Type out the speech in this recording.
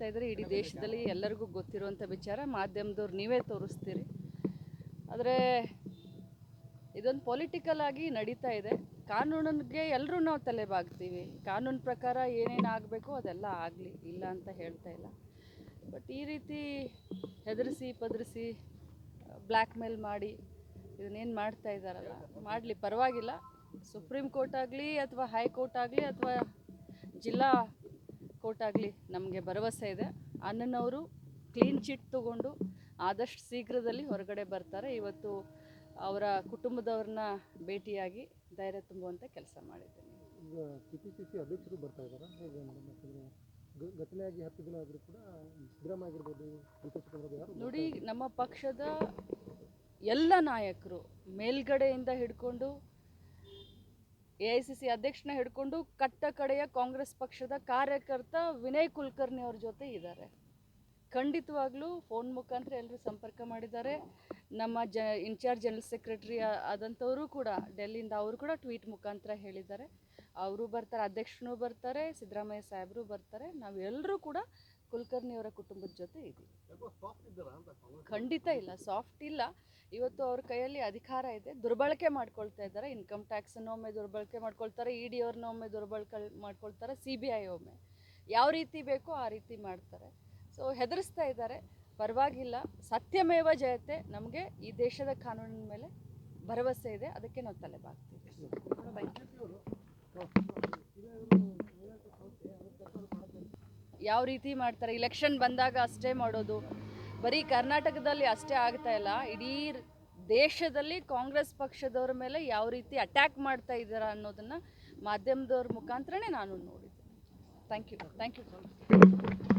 ಇದ್ರೆ ಇಡೀ ದೇಶದಲ್ಲಿ ಎಲ್ಲರಿಗೂ ಗೊತ್ತಿರುವಂಥ ವಿಚಾರ, ಮಾಧ್ಯಮದವ್ರು ನೀವೇ ತೋರಿಸ್ತೀರಿ. ಆದರೆ ಇದೊಂದು ಪೊಲಿಟಿಕಲ್ ಆಗಿ ನಡೀತಾ ಇದೆ. ಕಾನೂನಿಗೆ ಎಲ್ಲರೂ ನಾವು ತಲೆ ಬಾಗ್ತೀವಿ. ಕಾನೂನು ಪ್ರಕಾರ ಏನೇನು ಆಗಬೇಕು ಅದೆಲ್ಲ ಆಗಲಿ, ಇಲ್ಲ ಅಂತ ಹೇಳ್ತಾ ಇಲ್ಲ. ಬಟ್ ಈ ರೀತಿ ಹೆದರಿಸಿ ಪದರಿಸಿ ಬ್ಲ್ಯಾಕ್ ಮೇಲ್ ಮಾಡಿ ಇದನ್ನೇನು ಮಾಡ್ತಾ ಇದ್ದಾರಲ್ಲ, ಮಾಡಲಿ, ಪರವಾಗಿಲ್ಲ. ಸುಪ್ರೀಂ ಕೋರ್ಟ್ ಆಗಲಿ ಅಥವಾ ಹೈಕೋರ್ಟ್ ಆಗಲಿ ಅಥವಾ ಜಿಲ್ಲಾ ಕೋರ್ಟ್ ಆಗಲಿ ನಮಗೆ ಭರವಸೆ ಇದೆ. ಅಣ್ಣನವರು ಕ್ಲೀನ್ ಚಿಟ್ ತಗೊಂಡು ಆದಷ್ಟು ಶೀಘ್ರದಲ್ಲಿ ಹೊರಗಡೆ ಬರ್ತಾರೆ. ಇವತ್ತು ಅವರ ಕುಟುಂಬದವ್ರನ್ನ ಭೇಟಿಯಾಗಿ ಧೈರ್ಯ ತುಂಬುವಂಥ ಕೆಲಸ ಮಾಡಿದ್ದೇನೆ. ಈಗ KPCC ಅಧ್ಯಕ್ಷರು ಬರ್ತಾ ಇದ್ದಾರೆ. ಹೇಗೆ ಘಟನೆಯಾಗಿ 10 ದಿನ ಆದರೂ ಕೂಡ ಸಿದ್ದರಾಮಯ್ಯ ಆಗಿರ್ಬೋದು, ನೋಡಿ, ನಮ್ಮ ಪಕ್ಷದ ಎಲ್ಲ ನಾಯಕರು ಮೇಲ್ಗಡೆಯಿಂದ ಹಿಡ್ಕೊಂಡು AICC ಅಧ್ಯಕ್ಷನ ಹಿಡ್ಕೊಂಡು ಕಟ್ಟ ಕಡೆಯ ಕಾಂಗ್ರೆಸ್ ಪಕ್ಷದ ಕಾರ್ಯಕರ್ತ ವಿನಯ್ ಕುಲಕರ್ಣಿ ಅವ್ರ ಜೊತೆ ಇದ್ದಾರೆ. ಖಂಡಿತವಾಗ್ಲೂ ಫೋನ್ ಮುಖಾಂತರ ಎಲ್ಲರೂ ಸಂಪರ್ಕ ಮಾಡಿದ್ದಾರೆ. ನಮ್ಮ ಇನ್ಚಾರ್ಜ್ ಜನರಲ್ ಸೆಕ್ರೆಟರಿ ಆದಂಥವರು ಕೂಡ ಡೆಲ್ಲಿಯಿಂದ ಅವರು ಕೂಡ ಟ್ವೀಟ್ ಮುಖಾಂತರ ಹೇಳಿದ್ದಾರೆ. ಅವರು ಬರ್ತಾರೆ, ಅಧ್ಯಕ್ಷನೂ ಬರ್ತಾರೆ, ಸಿದ್ದರಾಮಯ್ಯ ಸಾಹೇಬರು ಬರ್ತಾರೆ. ನಾವೆಲ್ಲರೂ ಕೂಡ ಕುಲಕರ್ಣಿಯವರ ಕುಟುಂಬದ ಜೊತೆ ಇದ್ದೀವಿ. ಖಂಡಿತ ಇಲ್ಲ, ಸಾಫ್ಟ್ ಇಲ್ಲ. ಇವತ್ತು ಅವ್ರ ಕೈಯಲ್ಲಿ ಅಧಿಕಾರ ಇದೆ, ದುರ್ಬಳಕೆ ಮಾಡ್ಕೊಳ್ತಾ ಇದ್ದಾರೆ. ಇನ್ಕಮ್ ಟ್ಯಾಕ್ಸನ್ನು ಒಮ್ಮೆ ದುರ್ಬಳಕೆ ಮಾಡ್ಕೊಳ್ತಾರೆ, ED ಅವ್ರನ್ನ ಒಮ್ಮೆ ದುರ್ಬಳಕೆ ಮಾಡ್ಕೊಳ್ತಾರೆ, CBI ಒಮ್ಮೆ. ಯಾವ ರೀತಿ ಬೇಕೋ ಆ ರೀತಿ ಮಾಡ್ತಾರೆ. ಸೊ ಹೆದರಿಸ್ತಾ ಇದ್ದಾರೆ, ಪರವಾಗಿಲ್ಲ. ಸತ್ಯಮೇವ ಜಯತೆ. ನಮಗೆ ಈ ದೇಶದ ಕಾನೂನಿನ ಮೇಲೆ ಭರವಸೆ ಇದೆ, ಅದಕ್ಕೆ ನಾವು ತಲೆ ಬಾಗ್ತೀವಿ. ಯಾವ ರೀತಿ ಮಾಡ್ತಾರೆ? ಇಲೆಕ್ಷನ್ ಬಂದಾಗ ಅಷ್ಟೇ ಮಾಡೋದು. ಬರೀ ಕರ್ನಾಟಕದಲ್ಲಿ ಅಷ್ಟೇ ಆಗ್ತಾ ಇಲ್ಲ, ಇಡೀ ದೇಶದಲ್ಲಿ ಕಾಂಗ್ರೆಸ್ ಪಕ್ಷದವ್ರ ಮೇಲೆ ಯಾವ ರೀತಿ ಅಟ್ಯಾಕ್ ಮಾಡ್ತಾ ಇದ್ದಾರೆ ಅನ್ನೋದನ್ನು ಮಾಧ್ಯಮದವ್ರ ಮುಖಾಂತರನೇ ನಾನು ನೋಡಿದ್ದೆ. Thank you.